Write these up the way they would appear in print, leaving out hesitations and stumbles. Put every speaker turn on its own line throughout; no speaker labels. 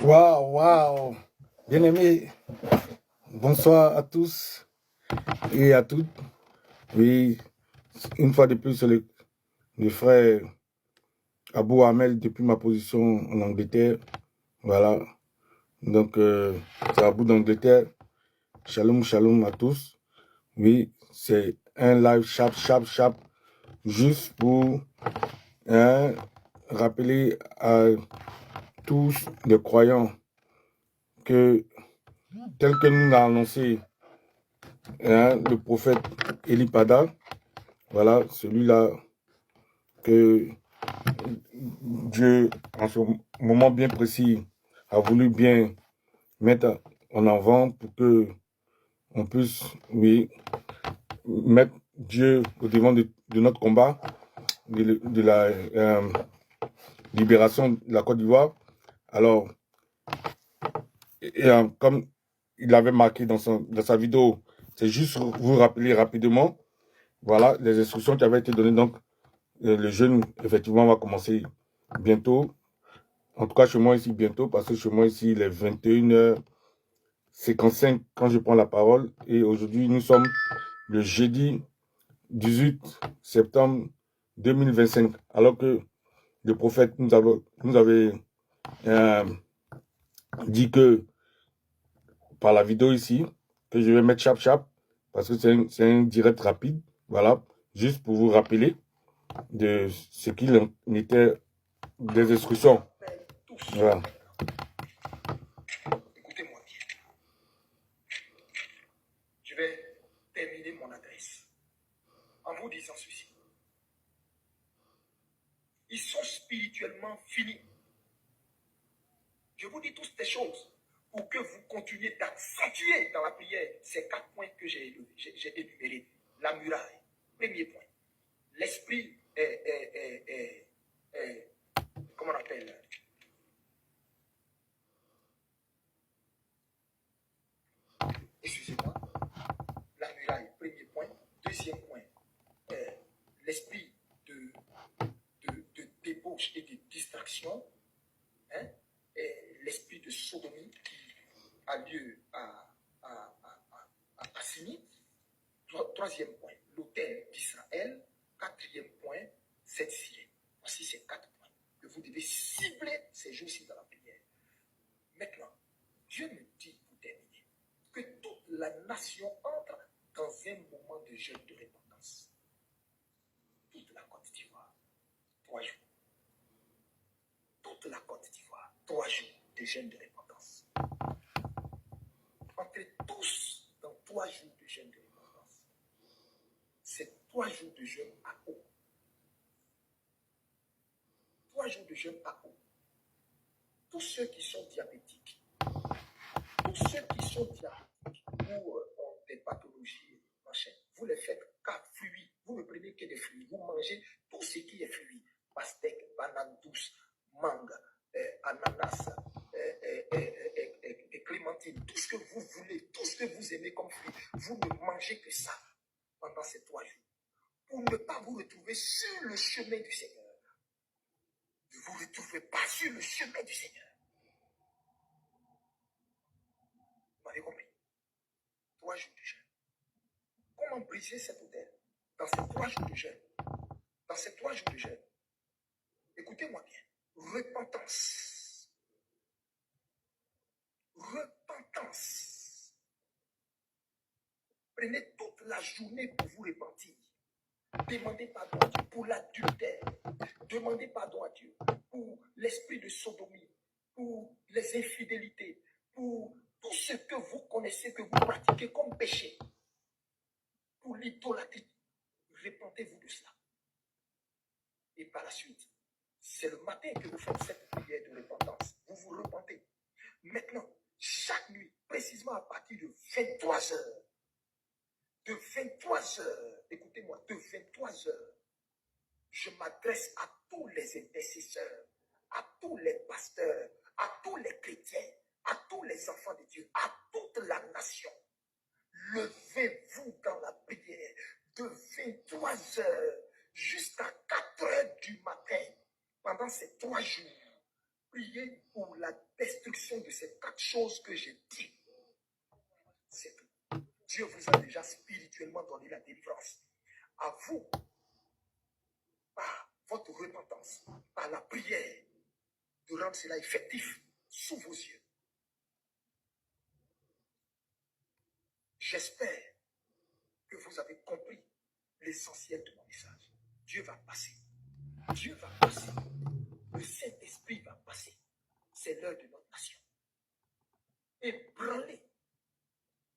Waouh, waouh. Bien aimé, bonsoir à tous et à toutes. Oui, une fois de plus, c'est le frère Abou Hamel depuis ma position en Angleterre. Voilà. Donc, c'est Abou d'Angleterre. Shalom, shalom à tous. Oui, c'est un live sharp, juste pour rappeler à tous les croyants que, tel que nous l'a annoncé le prophète Eli Pada, voilà, celui-là que Dieu, en ce moment bien précis, a voulu bien mettre en avant pour que on puisse, oui, mettre Dieu au devant de notre combat, de la libération de la Côte d'Ivoire. Alors, comme il avait marqué dans sa vidéo, c'est juste vous rappeler rapidement, voilà, les instructions qui avaient été données. Donc, le jeûne, effectivement, va commencer bientôt. En tout cas, chez moi ici, bientôt, parce que chez moi ici, il est 21h55 quand je prends la parole. Et aujourd'hui, nous sommes le jeudi 18 septembre 2025. Alors que le prophète nous avait dit que, par la vidéo ici, que je vais mettre chap, parce que c'est un direct rapide. Voilà, juste pour vous rappeler de ce qu'il en était des instructions. Voilà.
Écoutez-moi bien. Je vais terminer mon adresse en vous disant ceci. Ils sont spirituellement finis. Je vous dis toutes ces choses pour que vous continuiez d'accentuer dans la prière ces 4 points que j'ai énumérés. La muraille, premier point. L'esprit comment on appelle? Excusez-moi. La muraille, premier point. Deuxième point, l'esprit de débauche et de distraction, l'esprit de sodomie qui a lieu à Sini. Troisième point, l'autel d'Israël. Quatrième point, cette sienne. Voici ces 4 points que vous devez cibler ces jours-ci dans la prière. Maintenant, Dieu me dit, pour terminer, que toute la nation entre dans un moment de jeûne de repentance. Toute la Côte d'Ivoire, 3 jours. Toute la Côte d'Ivoire, 3 jours de jeûne de repentance. Entrez tous dans 3 jours de jeûne de repentance. C'est 3 jours de jeûne à eau. 3 jours de jeûne à eau. Tous ceux qui sont diabétiques, ou ont des pathologies, machin, vous les faites qu'à fruits. Vous ne prenez que des fruits. Vous mangez tout ce qui est fruits. Pastèque, banane douce, mangue, ananas, clémentine, tout ce que vous voulez, tout ce que vous aimez comme fruits. Vous ne mangez que ça pendant ces 3 jours. Pour ne pas vous retrouver sur le chemin du Seigneur. Ne vous retrouvez pas sur le chemin du Seigneur. Vous m'avez compris? 3 jours de jeûne. Comment briser cet autel? Dans ces 3 jours de jeûne. Dans ces 3 jours de jeûne. Écoutez-moi bien. Repentance. Repentance. Prenez toute la journée pour vous repentir. Demandez pardon à Dieu pour l'adultère. Demandez pardon à Dieu pour l'esprit de sodomie, pour les infidélités, pour tout ce que vous connaissez, que vous pratiquez comme péché. Pour l'idolâtrie. Repentez-vous de cela. Et par la suite, c'est le matin que vous faites cette prière de repentance. Vous vous repentez. Maintenant, chaque nuit, précisément à partir de 23 heures, écoutez-moi, de 23 heures, je m'adresse à tous les intercesseurs, à tous les pasteurs, à tous les chrétiens, à tous les enfants de Dieu, à toute la nation. Levez-vous dans la prière de 23 heures jusqu'à 4 heures du matin. Pendant ces 3 jours, priez pour la destruction 4 choses que j'ai dites. C'est tout. Dieu vous a déjà spirituellement donné la délivrance. À vous, par votre repentance, par la prière, de rendre cela effectif sous vos yeux. J'espère que vous avez compris l'essentiel de mon message. Dieu va passer. Dieu va passer. Le Saint-Esprit va passer. C'est l'heure de notre nation. Ébranlez.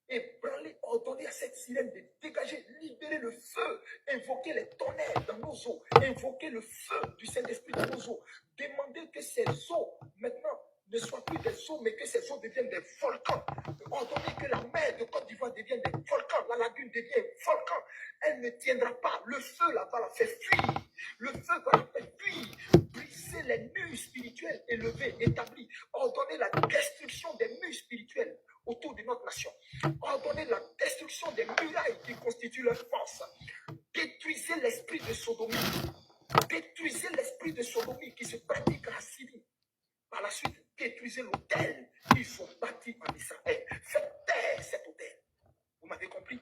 Ébranlez, ordonnez à cette sirène de dégager, libérer le feu, invoquer les tonnerres dans nos eaux, invoquer le feu du Saint-Esprit dans nos eaux. Demandez que ces eaux, maintenant, ne soient plus des eaux, mais que ces eaux deviennent des volcans. Ordonnez que la mer de Côte d'Ivoire devienne des volcans, la lagune devient un volcan. Elle ne tiendra pas. Le feu là va la faire fuir. Le feu va la faire fuir. Briser les murs spirituels élevés, établis. Ordonnez la destruction des murs spirituels autour de notre nation. Ordonnez la destruction des murailles qui constituent leur force. Détruisez l'esprit de sodomie. Détruisez l'esprit de sodomie qui se pratique en Syrie. Par la suite, détruisez l'autel qu'ils sont bâtis en Israël. Faites taire cet autel. Vous m'avez compris?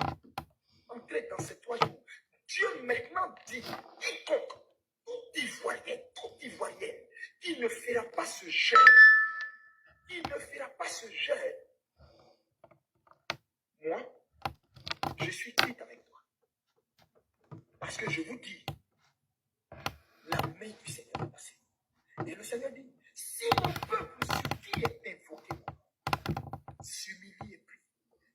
Entrez dans ces 3 jours. Dieu maintenant dit, quiconque, tout Ivoirien, qui ne fera pas ce jeûne, moi, je suis quitte avec toi. Parce que je vous dis, la main du Seigneur est passée. Et le Seigneur dit, si mon peuple suffit à invoquer moi, s'humilie et prie,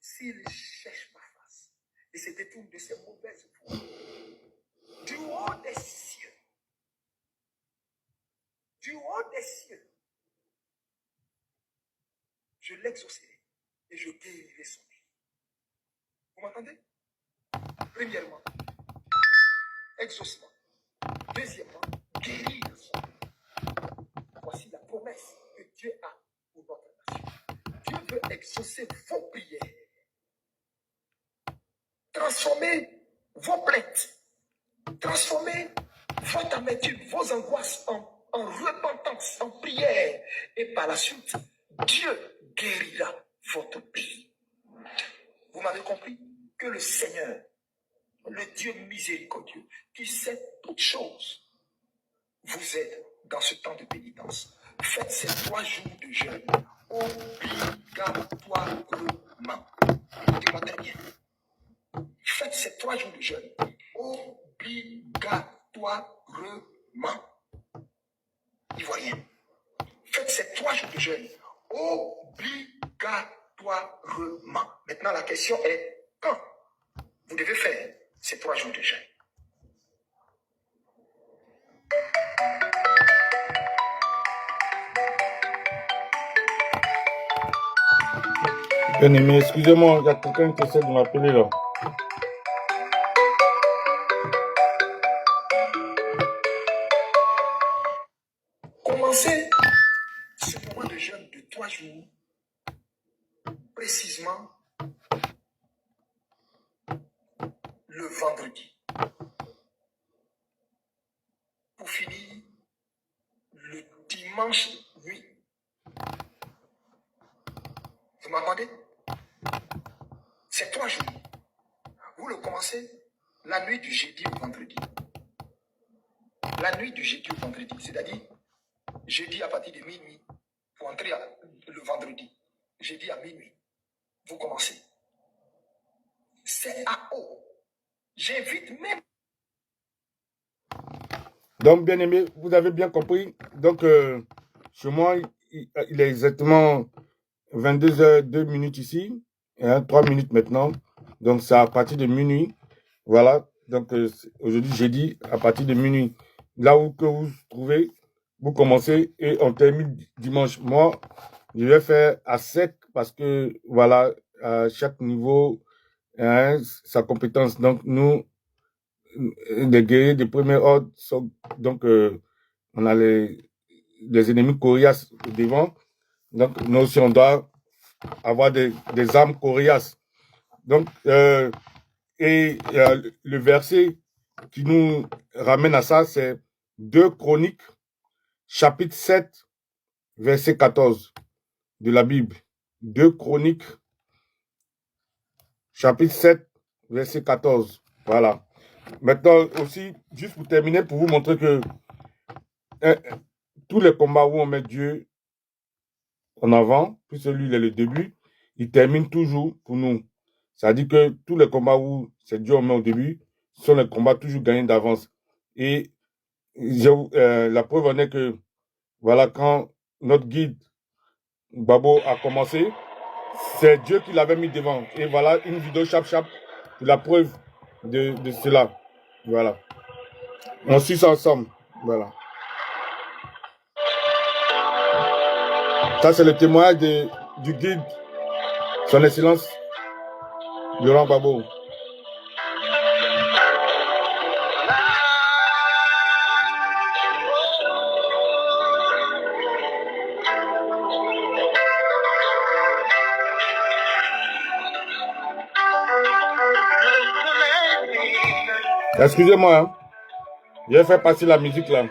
s'il cherche ma face, et se détourne de ses mauvaises voies, du haut des cieux, je l'exaucerai et je guérirai son pays. Vous m'entendez? Premièrement, exaucement. Deuxièmement, guérir son pays. Voici la promesse que Dieu a pour notre nation. Dieu veut exaucer vos prières. Transformer vos plaintes. Transformer votre amertume, vos angoisses en repentance, en prière. Et par la suite, Dieu guérira votre pays. Vous m'avez compris? Que le Seigneur, le Dieu miséricordieux, qui sait toutes choses, vous aide dans ce temps de pénitence. Faites ces 3 jours de jeûne obligatoirement. Écoutez-moi très bien. Faites ces 3 jours de jeûne obligatoirement. Ivoirien. Faites ces 3 jours de jeûne obligatoirement. Maintenant, la question est quand vous devez faire ces 3 jours de jeûne.
Bien aimé, excusez-moi, il y a quelqu'un qui essaie de m'appeler là.
Commencez ce moment de jeûne de 3 jours, précisément le vendredi, pour finir le dimanche nuit. Vous m'entendez? C'est 3 jours. Vous le commencez la nuit du jeudi au vendredi. La nuit du jeudi au vendredi, c'est-à-dire jeudi à partir de minuit, pour entrer le vendredi. Jeudi à minuit, vous commencez. C'est à eau. J'invite même.
Donc, bien aimé, vous avez bien compris. Donc, chez moi, il est exactement 22h02 ici, hein, 3 minutes maintenant. Donc, c'est à partir de minuit. Voilà. Donc, aujourd'hui, jeudi, à partir de minuit. Là où que vous vous trouvez, vous commencez et on termine dimanche. Moi, je vais faire à sec parce que, voilà, à chaque niveau, hein, sa compétence. Donc, nous, les guerriers de premier ordre, sont, donc, on a les ennemis coriaces devant. Donc, nous aussi, on doit avoir des armes coriaces. Donc, et le verset qui nous ramène à ça, c'est 2 Chroniques, chapitre 7, verset 14 de la Bible. 2 Chroniques, chapitre 7, verset 14. Voilà. Maintenant aussi, juste pour terminer, pour vous montrer que tous les combats où on met Dieu en avant, puisque lui, il est le début, il termine toujours pour nous. Ça dit que tous les combats où c'est Dieu on met au début, sont les combats toujours gagnés d'avance. Et la preuve en est que, voilà, quand notre guide Babo a commencé, c'est Dieu qui l'avait mis devant. Et voilà une vidéo chap pour la preuve de cela. Voilà. On suit ça ensemble. Voilà. Ça, c'est le témoignage du guide, son excellence, Laurent Babo. Excusez-moi, hein. Je vais faire passer la musique là.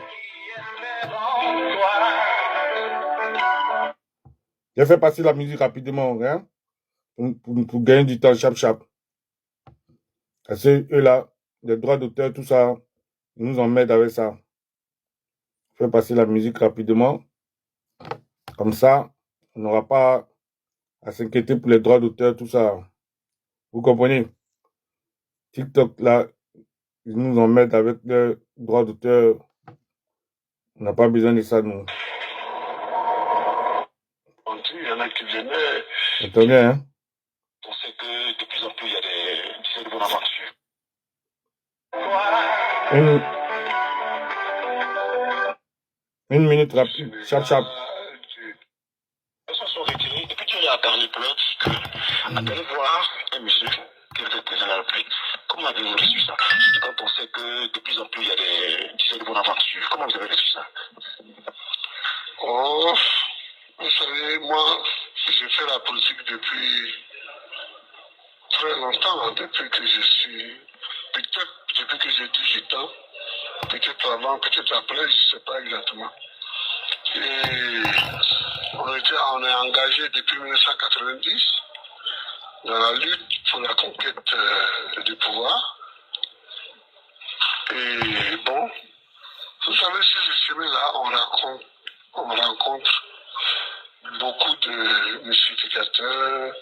Je vais faire passer la musique rapidement, hein, pour gagner du temps, chap. Parce que eux là, les droits d'auteur, tout ça, ils nous emmènent avec ça. Je vais passer la musique rapidement. Comme ça, on n'aura pas à s'inquiéter pour les droits d'auteur, tout ça. Vous comprenez? TikTok là, ils nous emmènent avec les droits d'auteur. On n'a pas besoin de ça, nous.
Il y en a qui venaient.
Attendez, hein.
On sait que de plus en plus, il y a des bonnes aventures.
Une minute rapide, chap.
Les gens sont retirés. Et puis tu as parlé peut-être d'aller voir un monsieur qui était présent à la reprise. Comment avez-vous reçu ça? Quand on sait que de plus en plus, il y a des bonnes aventures. Comment vous avez reçu ça? Oh, vous savez, moi, j'ai fait la politique depuis très longtemps, depuis que je suis, peut-être depuis que j'ai 18 ans, peut-être avant, peut-être après, je ne sais pas exactement. Et on est engagé depuis 1990 dans la lutte pour la conquête du pouvoir. Et bon, vous savez, sur ce chemin-là, on rencontre beaucoup de mystificateurs,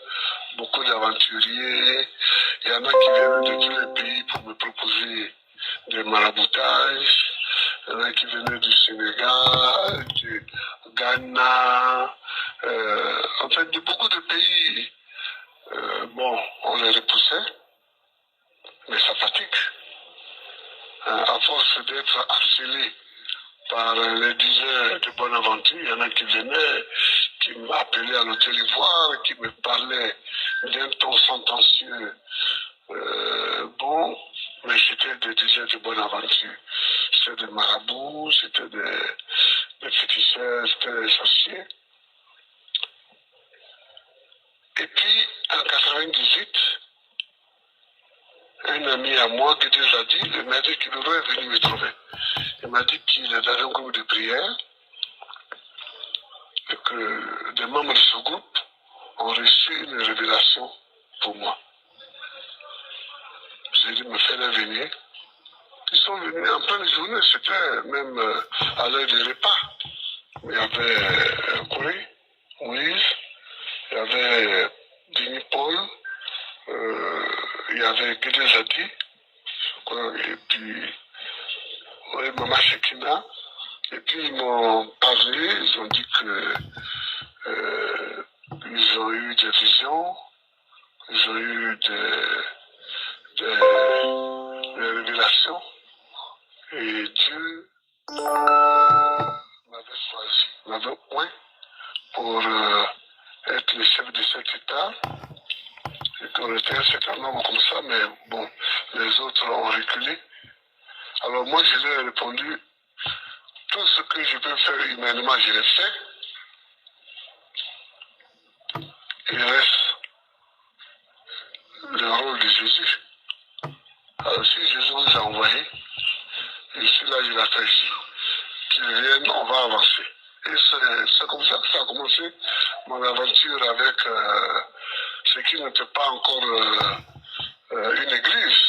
beaucoup d'aventuriers. Il y en a qui viennent de tous les pays pour me proposer des maraboutages. Il y en a qui venaient du Sénégal, du Ghana, en fait de beaucoup de pays. Bon, on les repoussait, mais ça fatigue. À force d'être harcelé par les diseurs de Bonaventure, il y en a qui venaient, qui m'appelaient à l'hôtel Ivoire, qui me parlaient d'un ton sentencieux. Bon, mais c'était des diseurs de Bonaventure. C'était des marabouts, c'était des féticheurs, c'était des sorciers. Et puis, en 98, un ami à moi qui déjà dit, il m'a dit qu'il devrait venir me trouver. Il m'a dit qu'il est dans un groupe de prière et que des membres de ce groupe ont reçu une révélation pour moi. J'ai dit, me faire venir. Ils sont venus en pleine journée, c'était même à l'heure des repas. Il y avait Corée, Moïse, il y avait Denis Paul, il y avait Guédé Zadi, et puis oui, Maman Shekina. Et puis ils m'ont parlé, ils ont dit que ils ont eu des visions, ils ont eu des révélations. Et Dieu m'avait choisi, m'avait oint pour être le chef de cet État. Et qu'on était un certain nombre comme ça, mais bon, les autres ont reculé. Alors moi, je leur ai répondu, tout ce que je peux faire humainement, je l'ai fait. Il reste le rôle de Jésus. Alors si Jésus vous a envoyé, je suis là, je l'attends ici. Qu'il vienne, on va avancer. Et
c'est comme ça que ça a commencé, mon aventure avec ce qui n'était pas encore une église,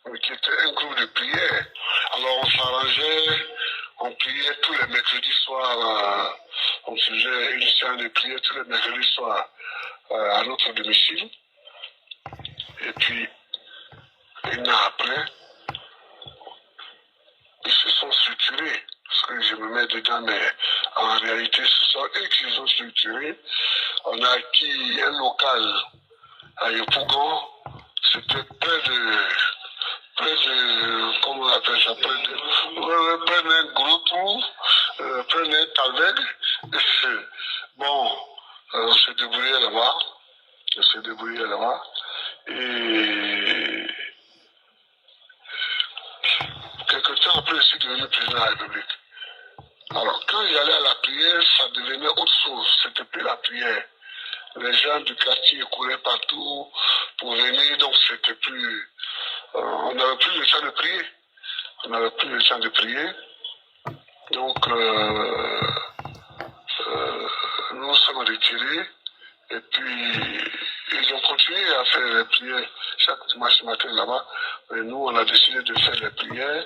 mais qui était un groupe de prière. Alors on s'arrangeait, on priait tous les mercredis soirs, on faisait une séance de prière tous les mercredis soirs à notre domicile. Et puis, un an après, ils se sont structurés. Parce que je me mets dedans, mais en réalité, ce sont eux qui les ont structurés. On a acquis un local à Yopougon. C'était près de, comment on appelle ça, près d'un gros trou, près d'un talveg. Bon, on s'est débrouillé là-bas. Et quelque temps après, je suis devenu président de la République. Alors, quand j'allais à la prière, ça devenait autre chose. C'était plus la prière. Les gens du quartier couraient partout pour venir, donc c'était plus... on n'avait plus le temps de prier. Donc, nous nous sommes retirés. Et puis, ils ont continué à faire les prières chaque dimanche matin là-bas. Mais nous, on a décidé de faire les prières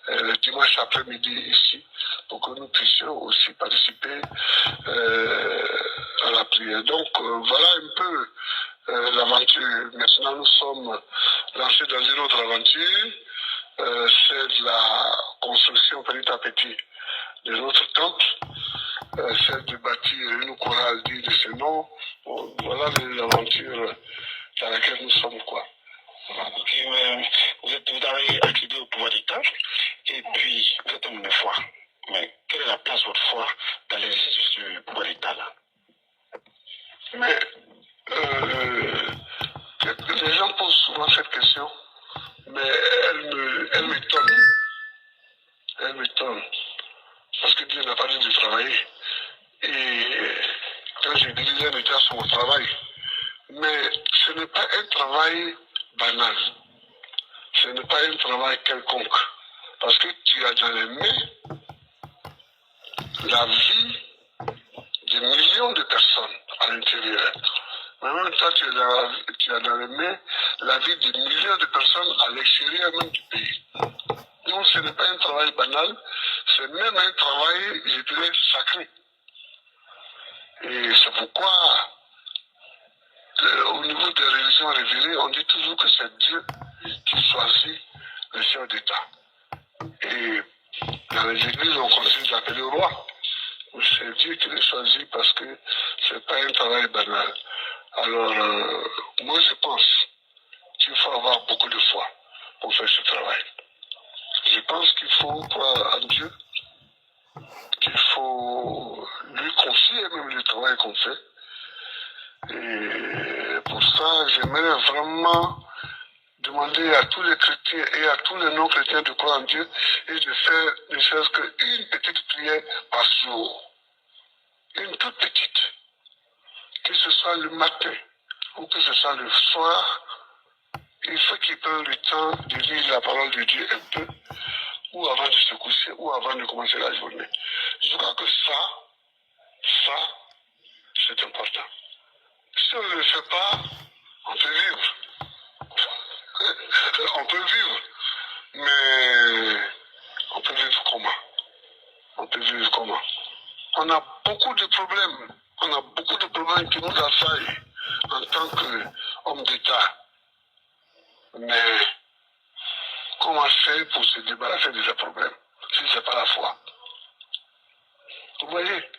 le dimanche après-midi ici, pour que nous puissions aussi participer à la prière. Donc, voilà un peu l'aventure. Maintenant, nous sommes lancés dans une autre aventure. C'est de la construction petit à petit de notre temple. C'est de bâtir une chorale digne de ce nom. Bon, voilà l'aventure dans laquelle nous sommes, quoi.
Ok, vous avez accédé au pouvoir d'État et puis vous êtes homme de foi. Mais quelle est la place de votre foi dans l'exercice du pouvoir d'État-là?
Mais les gens posent souvent cette question, mais elle m'étonne. Elle m'étonne. Parce que Dieu n'a pas dit de travailler. Et quand je dirige un État sur mon travail, mais ce n'est pas un travail banal. Ce n'est pas un travail quelconque. Parce que tu as dans les mains la vie de millions de personnes à l'intérieur. Mais en même temps, tu as dans les mains la vie de millions de personnes à l'extérieur même du pays. Donc ce n'est pas un travail banal, c'est même un travail, je dirais, sacré. Et c'est pourquoi, au niveau des religions révélées, on dit toujours que c'est Dieu qui choisit le chef d'État. Et dans les églises, on continue d'appeler le roi. C'est Dieu qui le choisit parce que c'est pas un travail banal. Alors, moi je pense qu'il faut avoir beaucoup de foi pour faire ce travail. Je pense qu'il faut croire en Dieu, qu'il faut lui confier même le travail qu'on fait. Et pour ça, j'aimerais vraiment demander à tous les chrétiens et à tous les non-chrétiens de croire en Dieu et de faire ne serait-ce qu'une petite prière par jour. Une toute petite. Que ce soit le matin ou que ce soit le soir, il faut qu'ils prennent le temps de lire la parole de Dieu un peu, ou avant de se coucher, ou avant de commencer la journée. Je crois que ça, c'est important. Si on ne le fait pas, on peut vivre. On peut vivre. Mais on peut vivre comment? On a beaucoup de problèmes. On a beaucoup de problèmes qui nous assaillent en tant qu'homme d'État. Mais comment faire pour se débarrasser de ces problèmes si ce n'est pas la foi? Vous voyez?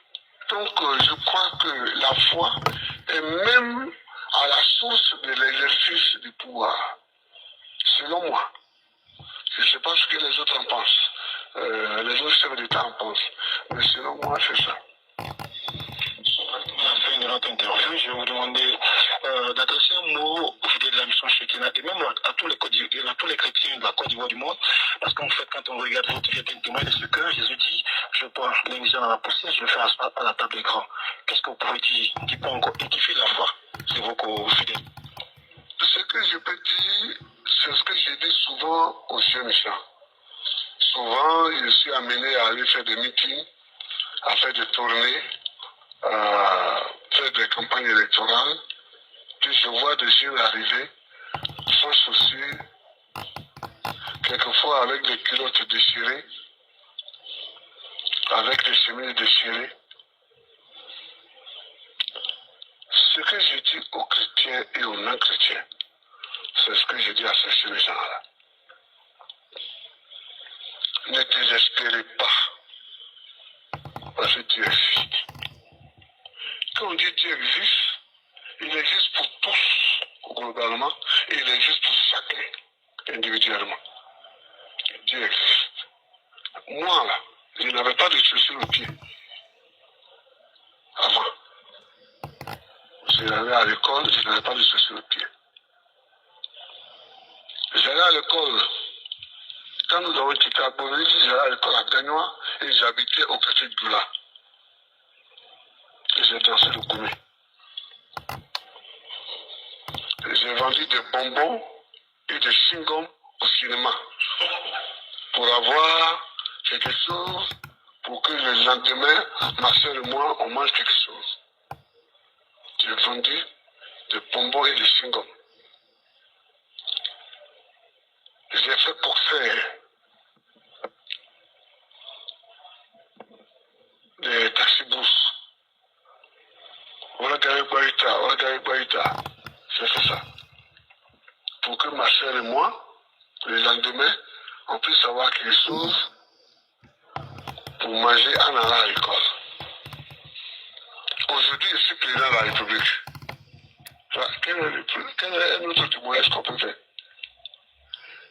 Donc je crois que la foi est même à la source de l'exercice du pouvoir. Selon moi. Je ne sais pas ce que les autres en pensent. Les autres chefs d'État en pensent. Mais selon moi, c'est ça.
À la fin de notre interview, je vais vous demander d'adresser un mot aux fidèles de la mission Shekinah et même à tous les chrétiens de la Côte d'Ivoire du monde. Parce qu'en fait, quand on regarde votre vie, il témoin de ce que Jésus dit, je prends l'émission dans la poussière, je le fais à la table des grands. Qu'est-ce que vous pouvez dire qui peut encore édifier la foi de vos fidèles?
Ce que je peux dire, c'est ce que j'ai dit souvent aux jeunes gens. Souvent, je suis amené à aller faire des meetings, à faire des tournées faire des campagnes électorales, puis je vois des jeunes arriver sans chaussures, quelquefois avec des culottes déchirées, avec des chemises déchirées. Ce que je dis aux chrétiens et aux non-chrétiens, c'est ce que je dis à ces gens-là. Ne désespérez pas, parce que Dieu existe. Quand on dit Dieu existe, il existe pour tous, globalement, et il existe pour chacun, individuellement. Dieu existe. Moi, là, je n'avais pas de chaussures aux pieds. Avant. J'allais à l'école, je n'avais pas de chaussures aux pieds. J'allais à l'école. Quand nous avons quitté à Boville, j'allais à l'école à Gagnois et j'habitais au quartier de Goula. Et j'ai dansé le gourmet. J'ai vendu des bonbons et des chewing-gums au cinéma pour avoir quelque chose pour que le lendemain, ma soeur et moi, on mange quelque chose. J'ai vendu des bonbons et des chewing-gums. J'ai fait pour faire des taxi-bourses. Guaita. J'ai fait ça. Pour que ma soeur et moi, le lendemain, on puisse avoir quelque chose pour manger en allant à l'école. Aujourd'hui, je suis président de la République. Quel est un autre témoignage qu'on peut faire?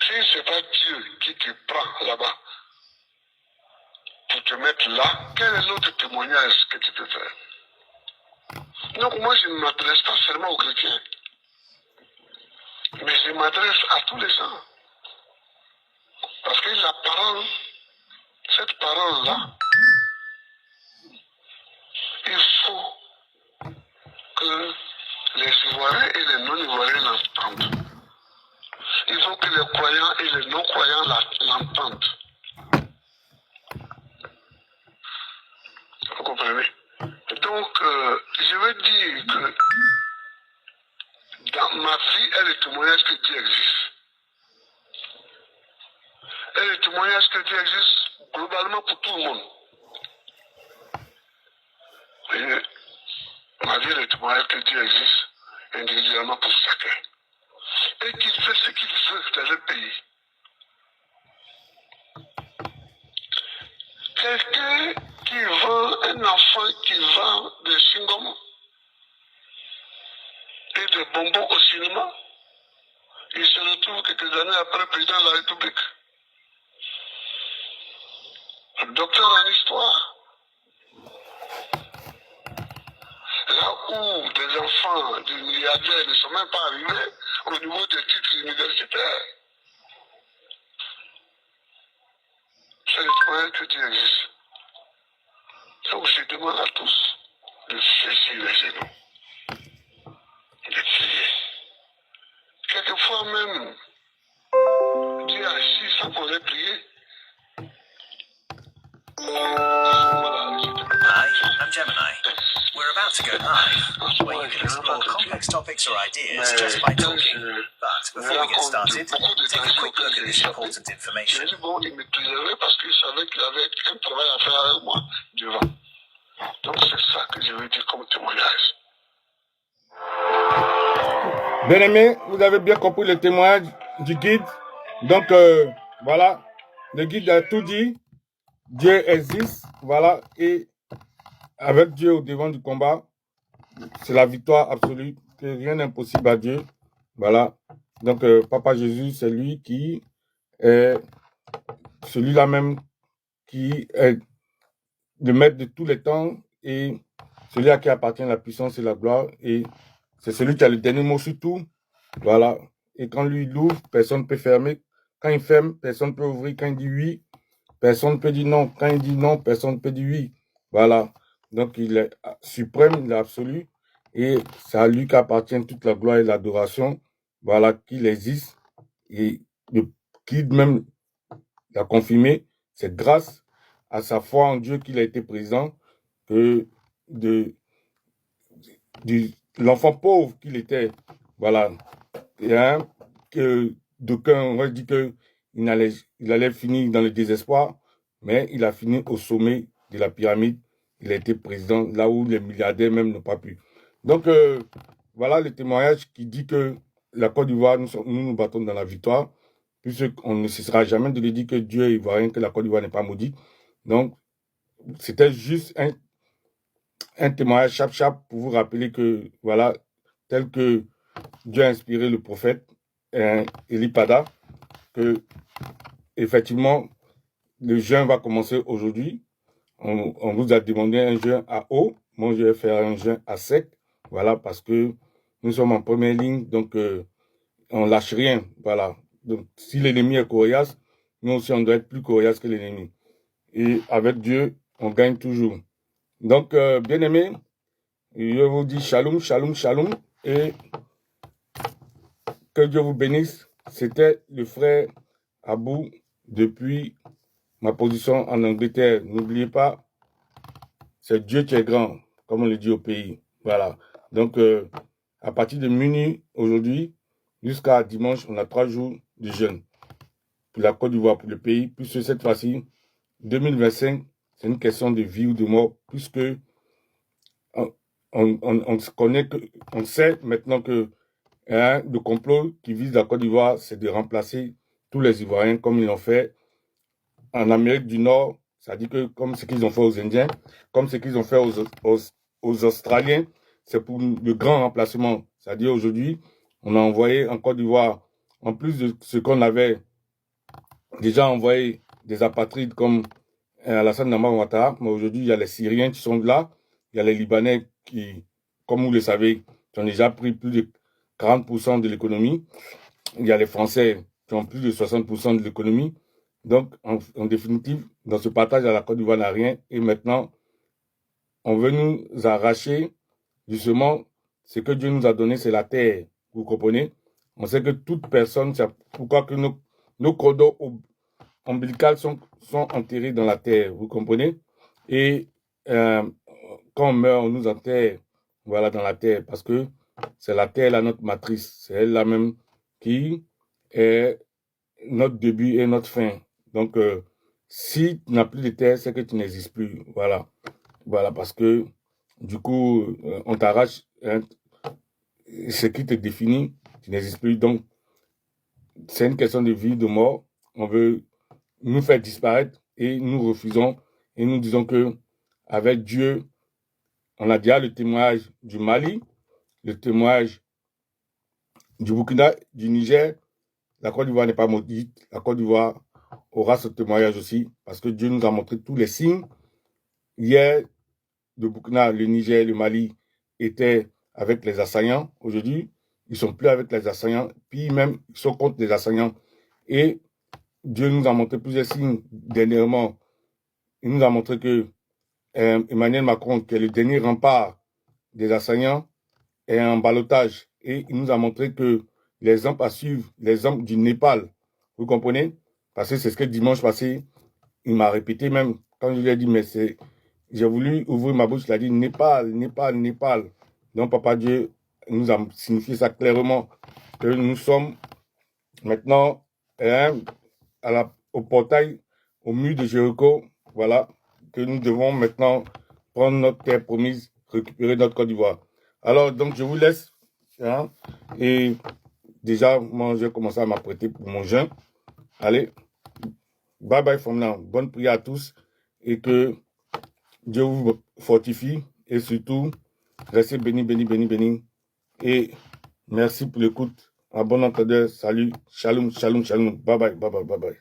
Si ce n'est pas Dieu qui te prend là-bas pour te mettre là, quel est l'autre témoignage que tu peux faire? Donc moi, je ne m'adresse pas seulement aux chrétiens, mais je m'adresse à tous les gens. Parce que la parole, cette parole-là, il faut que les Ivoiriens et les non-Ivoiriens l'entendent. Il faut que les croyants et les non-croyants l'entendent. Vous comprenez? Donc, je veux dire que dans ma vie est le témoignage que Dieu existe. Et le témoignage que Dieu existe globalement pour tout le monde. Et ma vie est le témoignage que Dieu existe individuellement pour chacun. Et qu'il fait ce qu'il veut dans le pays. Quelqu'un qui vend, un enfant qui vend des chewing-gums et des bonbons au cinéma, il se retrouve quelques années après président de la République. Docteur en histoire, là où des enfants de milliardaires ne sont même pas arrivés au niveau des titres universitaires. C'est le témoignage que Dieu existe. Donc je demande à tous de cesser les genoux, de prier. Quelquefois même, Dieu agit sans qu'on ait prié.
Hi, I'm Gemini. We're about to go live, where you can explore complex topics or ideas just by talking. But before we get started, take a quick look at this important information.
J'ai dit bon, il me préservait parce qu'il savait qu'il avait un travail à faire avec moi devant. Donc c'est ça que je veux dire comme témoignage.
Bien aimé, vous avez bien compris le témoignage du guide. Donc voilà, le guide a tout dit. Dieu existe, voilà, et avec Dieu au devant du combat, c'est la victoire absolue, que rien n'est impossible à Dieu. Voilà. Donc Papa Jésus, c'est lui qui est celui-là même qui est le maître de tous les temps et celui à qui appartient la puissance et la gloire, et c'est celui qui a le dernier mot sur tout. Voilà. Et quand lui il ouvre, personne ne peut fermer. Quand il ferme, personne ne peut ouvrir. Quand il dit oui, personne ne peut dire non. Quand il dit non, personne ne peut dire oui. Voilà. Donc il est suprême, il est absolu. Et c'est à lui qu'appartient toute la gloire et l'adoration. Voilà, qu'il existe. Et le guide même l'a confirmé. C'est grâce à sa foi en Dieu qu'il a été présent que l'enfant pauvre qu'il était, voilà, hein, que d'aucuns ont dit qu'il allait finir dans le désespoir, mais il a fini au sommet de la pyramide. Il a été président là où les milliardaires même n'ont pas pu. Donc, voilà le témoignage qui dit que la Côte d'Ivoire, nous battons dans la victoire, puisqu'on ne cessera jamais de lui dire que Dieu est ivoirien, que la Côte d'Ivoire n'est pas maudite. Donc, c'était juste un témoignage chap pour vous rappeler que, voilà, tel que Dieu a inspiré le prophète Eli Pada, que effectivement, le jeûne va commencer aujourd'hui. On vous a demandé un jeûne à eau. Moi, je vais faire un jeûne à sec. Voilà, parce que nous sommes en première ligne, donc on lâche rien. Voilà. Donc, si l'ennemi est coriace, nous aussi, on doit être plus coriace que l'ennemi. Et avec Dieu, on gagne toujours. Donc, bien aimés, je vous dis shalom, shalom, shalom, et que Dieu vous bénisse. C'était le frère Abou depuis ma position en Angleterre. N'oubliez pas, c'est Dieu qui est grand, comme on le dit au pays. Voilà. Donc, à partir de minuit aujourd'hui, jusqu'à dimanche, on a 3 jours de jeûne pour la Côte d'Ivoire, pour le pays, puisque cette fois-ci, 2025, c'est une question de vie ou de mort, puisque on sait maintenant que le complot qui vise la Côte d'Ivoire, c'est de remplacer tous les Ivoiriens comme ils l'ont fait en Amérique du Nord, c'est-à-dire que comme ce qu'ils ont fait aux Indiens, comme ce qu'ils ont fait aux Australiens, c'est pour le grand remplacement. C'est-à-dire aujourd'hui, on a envoyé en Côte d'Ivoire, en plus de ce qu'on avait déjà envoyé des apatrides comme Alassane Ouattara, mais aujourd'hui, il y a les Syriens qui sont là, il y a les Libanais qui, comme vous le savez, qui ont déjà pris plus de 40% de l'économie. Il y a les Français qui ont plus de 60% de l'économie. Donc, en définitive, dans ce partage, la Côte d'Ivoire n'a rien. Et maintenant, on veut nous arracher, justement, ce que Dieu nous a donné, c'est la terre. Vous comprenez? On sait que toute personne, c'est pourquoi que nos cordons ombilicales sont enterrés dans la terre. Vous comprenez? Et quand on meurt, on nous enterre, voilà, dans la terre, parce que c'est la terre, là, notre matrice. C'est elle-là même qui est notre début et notre fin. Donc, si tu n'as plus de terre, c'est que tu n'existes plus. Voilà. Voilà, parce que, du coup, on t'arrache ce qui te définit, tu n'existes plus. Donc, c'est une question de vie, de mort. On veut nous faire disparaître et nous refusons et nous disons que avec Dieu, on a déjà le témoignage du Mali, le témoignage du Burkina, du Niger. La Côte d'Ivoire n'est pas maudite. La Côte d'Ivoire aura ce témoignage aussi parce que Dieu nous a montré tous les signes. Hier, le Burkina, le Niger, le Mali étaient avec les assaillants. Aujourd'hui, ils ne sont plus avec les assaillants. Puis même, ils sont contre les assaillants. Et Dieu nous a montré plusieurs signes dernièrement. Il nous a montré que Emmanuel Macron, qui est le dernier rempart des assaillants, est en ballottage. Et il nous a montré que l'exemple à suivre, l'exemple du Népal, vous comprenez? Parce que c'est ce que dimanche passé, il m'a répété même, quand je lui ai dit, mais c'est, j'ai voulu ouvrir ma bouche, il a dit Népal, Népal, Népal. Donc Papa Dieu nous a signifié ça clairement, que nous sommes maintenant au portail, au mur de Jéricho, voilà, que nous devons maintenant prendre notre terre promise, récupérer notre Côte d'Ivoire. Alors, donc, je vous laisse. Hein, et déjà, moi, je vais commencer à m'apprêter pour mon jeûne. Allez, bye bye from now. Bonne prière à tous et que Dieu vous fortifie et surtout, restez bénis, bénis, bénis, bénis. Et merci pour l'écoute. À bon entendeur. Salut. Shalom, shalom, shalom. Bye bye, bye bye, bye bye.